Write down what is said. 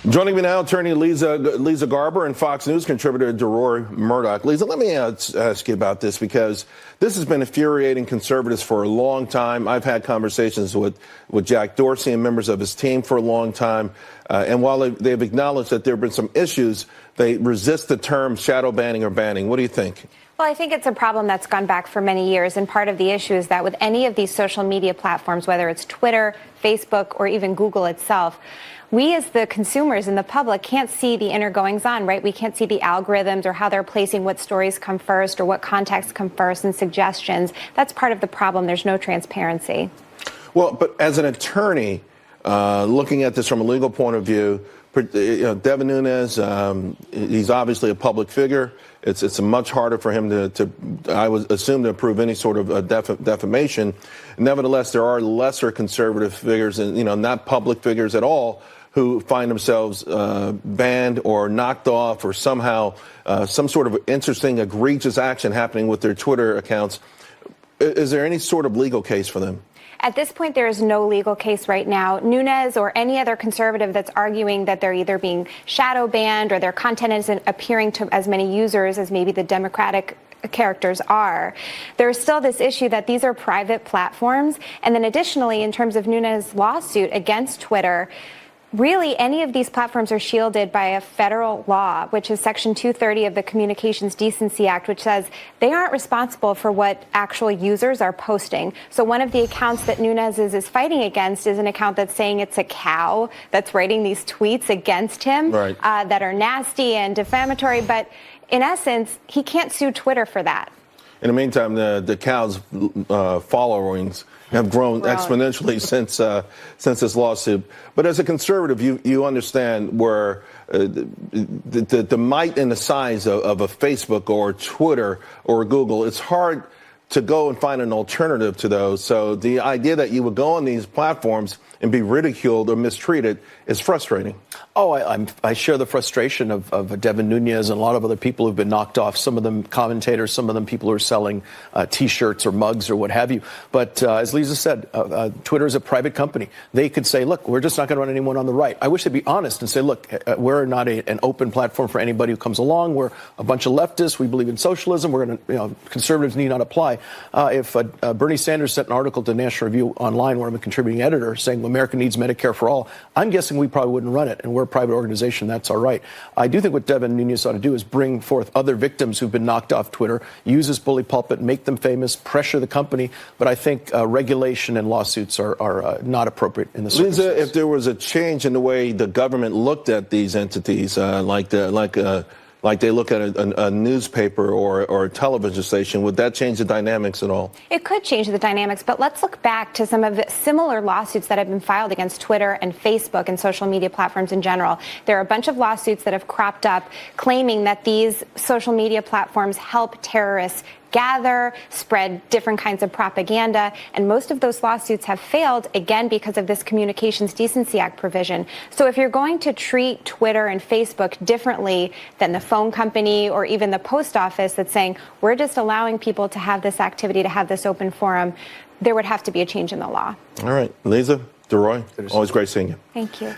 Joining me now, attorney Leeza Garber and Fox News contributor DeRoy Murdoch. Leeza, let me ask you about this because this has been infuriating conservatives for a long time. I've had conversations with Jack Dorsey and members of his team for a long time. And while they've acknowledged that there have been some issues, they resist the term shadow banning or banning. What do you think? Well, I think it's a problem that's gone back for many years, and part of the issue is that with any of these social media platforms, whether it's Twitter, Facebook, or even Google itself, we as the consumers and the public can't see the inner goings on, right? We can't see the algorithms or how they're placing what stories come first or what contexts come first and suggestions. That's part of the problem. There's no transparency. Well, but as an attorney, looking at this from a legal point of view, Devin Nunes, he's obviously a public figure. It's much harder for him to I would assume, to prove any sort of defamation. Nevertheless, there are lesser conservative figures and, not public figures at all who find themselves banned or knocked off or somehow some sort of interesting, egregious action happening with their Twitter accounts. Is there any sort of legal case for them? At this point, there is no legal case right now. Nunes or any other conservative that's arguing that they're either being shadow banned or their content isn't appearing to as many users as maybe the Democratic characters are. There's still this issue that these are private platforms. And then additionally, in terms of Nunes' lawsuit against Twitter, really, any of these platforms are shielded by a federal law, which is Section 230 of the Communications Decency Act, which says they aren't responsible for what actual users are posting. So one of the accounts that Nunes is fighting against is an account that's saying it's a cow that's writing these tweets against him, right, that are nasty and defamatory. But in essence, he can't sue Twitter for that. In the meantime, the cow's followings have grown exponentially since this lawsuit. But as a conservative, you understand where the might and the size of a Facebook or Twitter or Google, it's hard to go and find an alternative to those. So the idea that you would go on these platforms and be ridiculed or mistreated is frustrating. Oh, I share the frustration of Devin Nunes and a lot of other people who've been knocked off, some of them commentators, some of them people who are selling T-shirts or mugs or what have you. But as Leeza said, Twitter is a private company. They could say, look, we're just not going to run anyone on the right. I wish they'd be honest and say, look, we're not an open platform for anybody who comes along. We're a bunch of leftists. We believe in socialism. We're going to, conservatives need not apply. If Bernie Sanders sent an article to National Review Online where I'm a contributing editor saying America needs Medicare for all, I'm guessing we probably wouldn't run it. And we're a private organization. That's all right. I do think what Devin Nunes ought to do is bring forth other victims who've been knocked off Twitter, use his bully pulpit, make them famous, pressure the company. But I think regulation and lawsuits are not appropriate in this circumstance. Leeza, if there was a change in the way the government looked at these entities, like they look at a newspaper or a television station, would that change the dynamics at all? It could change the dynamics, but let's look back to some of the similar lawsuits that have been filed against Twitter and Facebook and social media platforms in general. There are a bunch of lawsuits that have cropped up claiming that these social media platforms help terrorists gather, spread different kinds of propaganda, and most of those lawsuits have failed, again, because of this Communications Decency Act provision. So if you're going to treat Twitter and Facebook differently than the phone company or even the post office that's saying, we're just allowing people to have this activity, to have this open forum, there would have to be a change in the law. All right. Leeza, DeRoy, always great seeing you. Thank you. Hey.